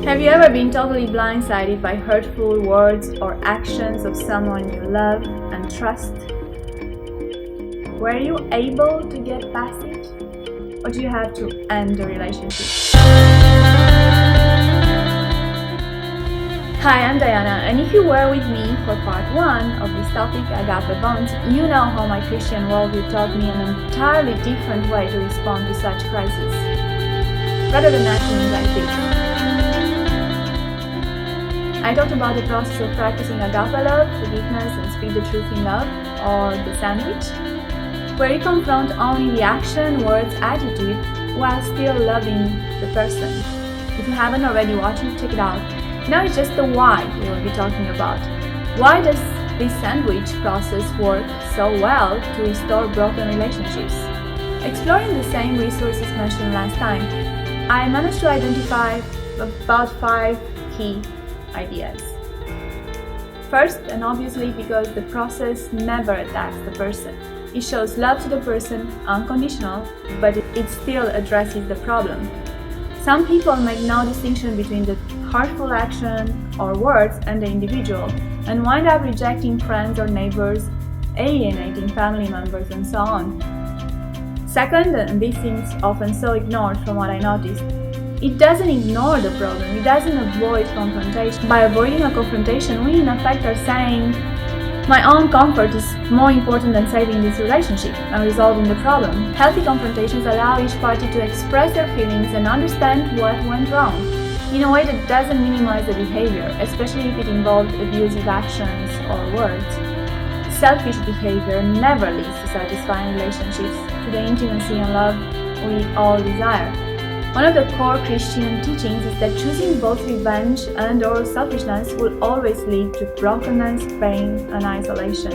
Have you ever been totally blindsided by hurtful words or actions of someone you love and trust? Were you able to get past it? Or do you have to end the relationship? Hi, I'm Diana, and if you were with me for part 1 of this topic, agape bonds, you know how my Christian worldview taught me an entirely different way to respond to such crises, rather than acting like this. I talked about the process of practicing agape love, forgiveness, and speak the truth in love, or the sandwich, where you confront only the action, words, attitude, while still loving the person. If you haven't already watched it, check it out. Now it's just the why we will be talking about. Why does this sandwich process work so well to restore broken relationships? Exploring the same resources mentioned last time, I managed to identify about 5 key ideas. First, and obviously because the process never attacks the person. It shows love to the person, unconditional, but it still addresses the problem. Some people make no distinction between the hurtful action or words and the individual, and wind up rejecting friends or neighbors, alienating family members, and so on. Second, and this seems often so ignored from what I noticed, it doesn't ignore the problem, it doesn't avoid confrontation. By avoiding a confrontation, we in effect are saying, my own comfort is more important than saving this relationship and resolving the problem. Healthy confrontations allow each party to express their feelings and understand what went wrong, in a way that doesn't minimize the behavior, especially if it involved abusive actions or words. Selfish behavior never leads to satisfying relationships, to the intimacy and love we all desire. One of the core Christian teachings is that choosing both revenge and or selfishness will always lead to brokenness, pain, and isolation.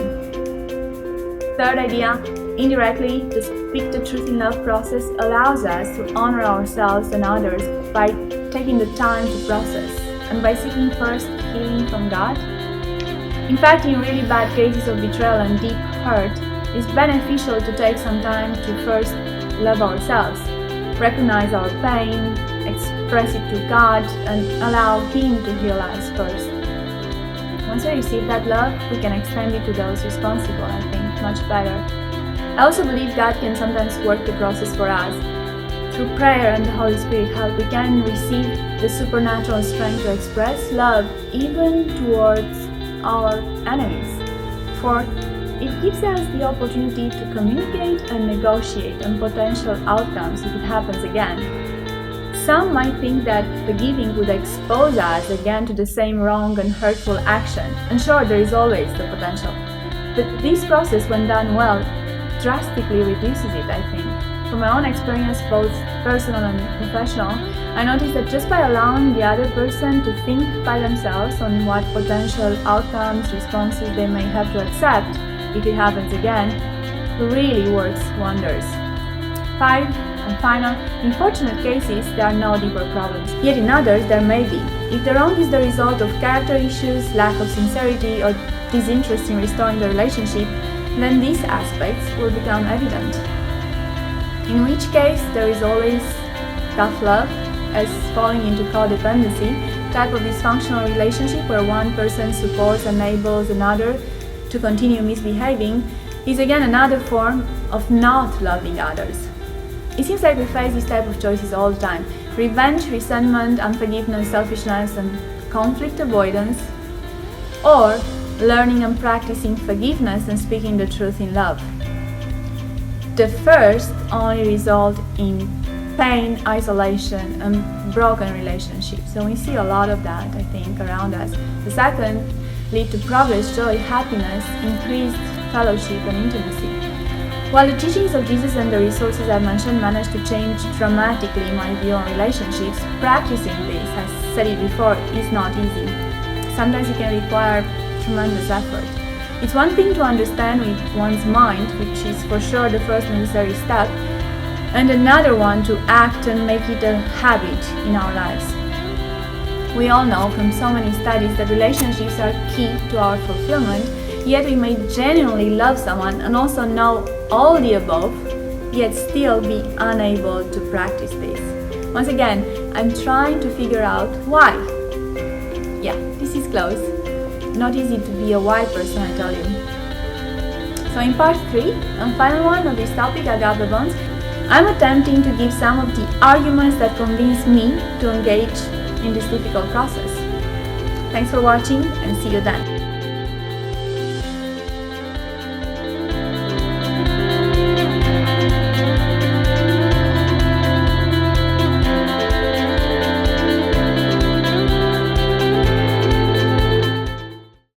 Third idea, indirectly, the speak the truth in love process allows us to honor ourselves and others by taking the time to process and by seeking first healing from God. In fact, in really bad cases of betrayal and deep hurt, it's beneficial to take some time to first love ourselves, recognize our pain, express it to God, and allow Him to heal us first. Once we receive that love, we can extend it to those responsible, I think, much better. I also believe God can sometimes work the process for us. Through prayer and the Holy Spirit help, we can receive the supernatural strength to express love even towards our enemies. Fourth, it gives us the opportunity to communicate and negotiate on potential outcomes if it happens again. Some might think that forgiving would expose us again to the same wrong and hurtful action, and sure, there is always the potential. But this process, when done well, drastically reduces it, I think. From my own experience, both personal and professional, I noticed that just by allowing the other person to think by themselves on what potential outcomes, responses they may have to accept if it happens again, really works wonders. 5, and final, in fortunate cases, there are no deeper problems. Yet in others, there may be. If the wrong is the result of character issues, lack of sincerity, or disinterest in restoring the relationship, then these aspects will become evident. In which case, there is always tough love, as falling into codependency, type of dysfunctional relationship where one person supports and enables another to continue misbehaving, is again another form of not loving others. It seems like we face this type of choices all the time: revenge, resentment, unforgiveness, selfishness, and conflict avoidance, or learning and practicing forgiveness and speaking the truth in love. The first only result in pain, isolation, and broken relationships. So we see a lot of that, I think, around us. The second lead to progress, joy, happiness, increased fellowship, and intimacy. While the teachings of Jesus and the resources I mentioned managed to change dramatically my view on relationships, practicing this, I said it before, is not easy. Sometimes it can require tremendous effort. It's one thing to understand with one's mind, which is for sure the first necessary step, and another one to act and make it a habit in our lives. We all know from so many studies that relationships are key to our fulfillment, yet we may genuinely love someone and also know all the above, yet still be unable to practice this. Once again, I'm trying to figure out why. Yeah, this is close. Not easy to be a why person, I tell you. So in part 3, and final one of this topic, agave bonds, I'm attempting to give some of the arguments that convince me to engage in this difficult process. Thanks for watching and see you then.